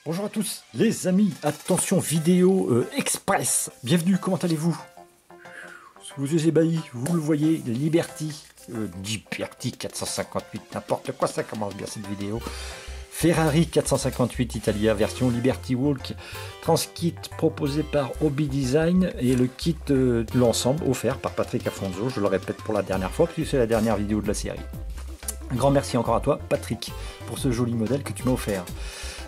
Bonjour à tous les amis, attention vidéo express, bienvenue, comment allez-vous? Sous vos yeux ébahis, vous le voyez, Liberty 458, n'importe quoi, ça commence bien cette vidéo. Ferrari 458 Italia, version Liberty Walk, transkit proposé par Hobby Design et le kit de l'ensemble offert par Patrick Afonso, je le répète pour la dernière fois puisque c'est la dernière vidéo de la série. Un grand merci encore à toi Patrick pour ce joli modèle que tu m'as offert.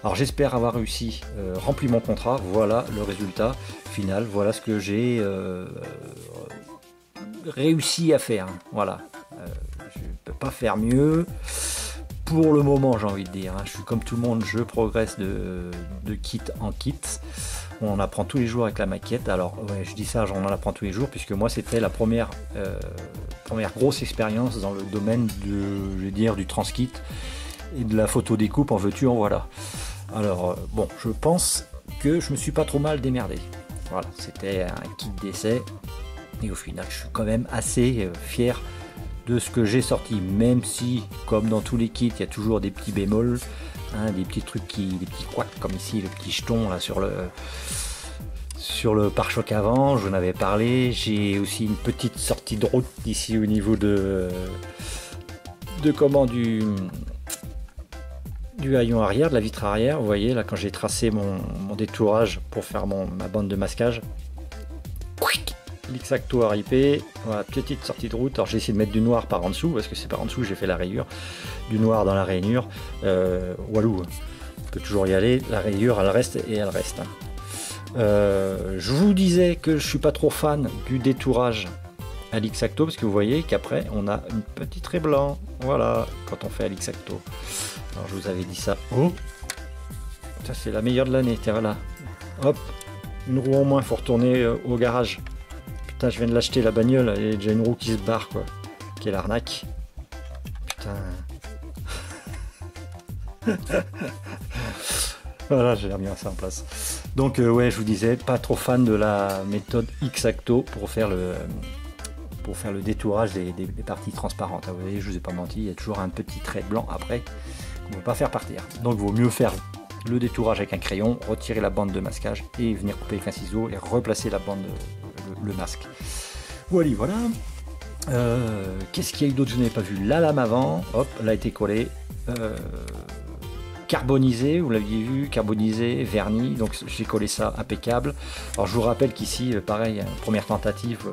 Alors j'espère avoir réussi, rempli mon contrat, voilà le résultat final, voilà ce que j'ai réussi à faire, voilà. Je ne peux pas faire mieux, pour le moment j'ai envie de dire, hein. Je suis comme tout le monde, je progresse de kit en kit, on en apprend tous les jours avec la maquette, alors ouais, je dis ça, on en apprend tous les jours, puisque moi c'était la première grosse expérience dans le domaine je vais dire, du transkit et de la photo découpe en veux-tu en voilà. Alors bon, je pense que je me suis pas trop mal démerdé. Voilà, c'était un kit d'essai et au final je suis quand même assez fier de ce que j'ai sorti, même si comme dans tous les kits il y a toujours des petits bémols, hein, des petits trucs des petits couacs comme ici, le petit jeton là sur le pare-choc avant, je vous en avais parlé. J'ai aussi une petite sortie de route ici au niveau du haillon arrière, de la vitre arrière. Vous voyez là, quand j'ai tracé mon détourage pour faire ma bande de masquage, l'X-Acto a ripé. Voilà, petite sortie de route. Alors j'ai essayé de mettre du noir par en dessous parce que c'est par en dessous que j'ai fait la rayure, du noir dans la rainure. Walou, on peut toujours y aller, la rayure elle reste et elle reste, hein. Je vous disais que je suis pas trop fan du détourage à l'X-Acto parce que vous voyez qu'après on a une petite raie blanc, voilà, quand on fait à l'X-Acto. Alors je vous avais dit ça. Oh, ça c'est la meilleure de l'année, tiens voilà. Hop, une roue en moins, faut retourner au garage. Putain, je viens de l'acheter la bagnole, il y a déjà une roue qui se barre quoi. Quelle arnaque. Putain. Voilà, j'ai remis ça en place. Donc ouais, je vous disais, pas trop fan de la méthode X-Acto pour faire le détourage des parties transparentes. Vous voyez, je vous ai pas menti, il y a toujours un petit trait blanc après qu'on ne peut pas faire partir. Donc il vaut mieux faire le détourage avec un crayon, retirer la bande de masquage et venir couper avec un ciseau et replacer la bande, le masque. Voilà, voilà. Qu'est-ce qu'il y a eu d'autre? Je n'avais pas vu la lame avant, hop, elle a été collée. Carbonisé, vous l'aviez vu, carbonisé, verni, donc j'ai collé ça impeccable. Alors je vous rappelle qu'ici, pareil, première tentative,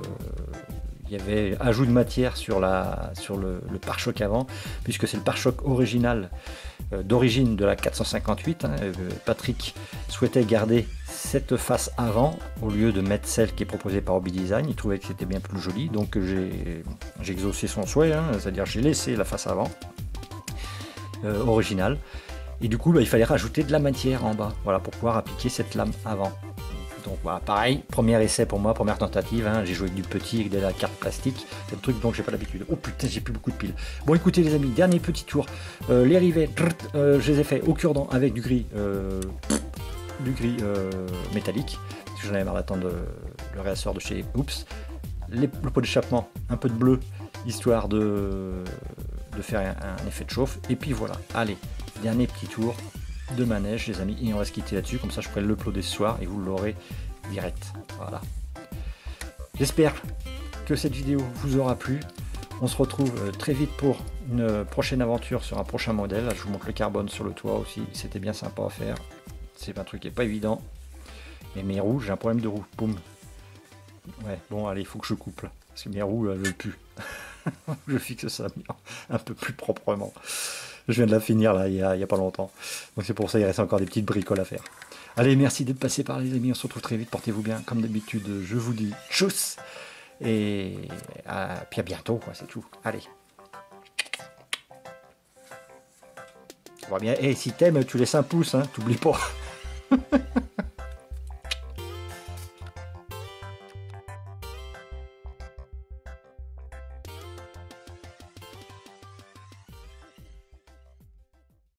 il y avait ajout de matière sur le pare-choc avant, puisque c'est le pare-choc original d'origine de la 458. Hein. Patrick souhaitait garder cette face avant au lieu de mettre celle qui est proposée par Hobby Design. Il trouvait que c'était bien plus joli, donc j'ai exaucé son souhait, hein, c'est-à-dire j'ai laissé la face avant originale. Et du coup, il fallait rajouter de la matière en bas, voilà, pour pouvoir appliquer cette lame avant. Donc voilà, pareil, premier essai pour moi, première tentative, hein, j'ai joué avec du petit, avec de la carte plastique, c'est le truc dont j'ai pas l'habitude. Oh putain, j'ai plus beaucoup de piles. Bon écoutez les amis, dernier petit tour, les rivets, je les ai fait au cure-dent avec du gris métallique, parce que j'en avais marre d'attendre le réassort de chez Oops. Le pot d'échappement, un peu de bleu, histoire de faire un effet de chauffe, et puis voilà, allez. Dernier petit tour de manège les amis et on va se quitter là-dessus, comme ça je pourrai l'uploader ce soir et vous l'aurez direct. Voilà. J'espère que cette vidéo vous aura plu. On se retrouve très vite pour une prochaine aventure sur un prochain modèle. Là, je vous montre le carbone sur le toit aussi, c'était bien sympa à faire. C'est un truc qui est pas évident. Et mes roues, j'ai un problème de roue. Boum. Ouais, bon allez, il faut que je coupe là, parce que mes roues elles veulent plus. Je fixe ça un peu plus proprement. Je viens de la finir là, il y a pas longtemps. Donc c'est pour ça qu'il reste encore des petites bricoles à faire. Allez, merci d'être passé par les amis. On se retrouve très vite. Portez-vous bien. Comme d'habitude, je vous dis tchuss. Et puis à bientôt, quoi, c'est tout. Allez. Ça va bien. Et si t'aimes, tu laisses un pouce, hein, t'oublies pas.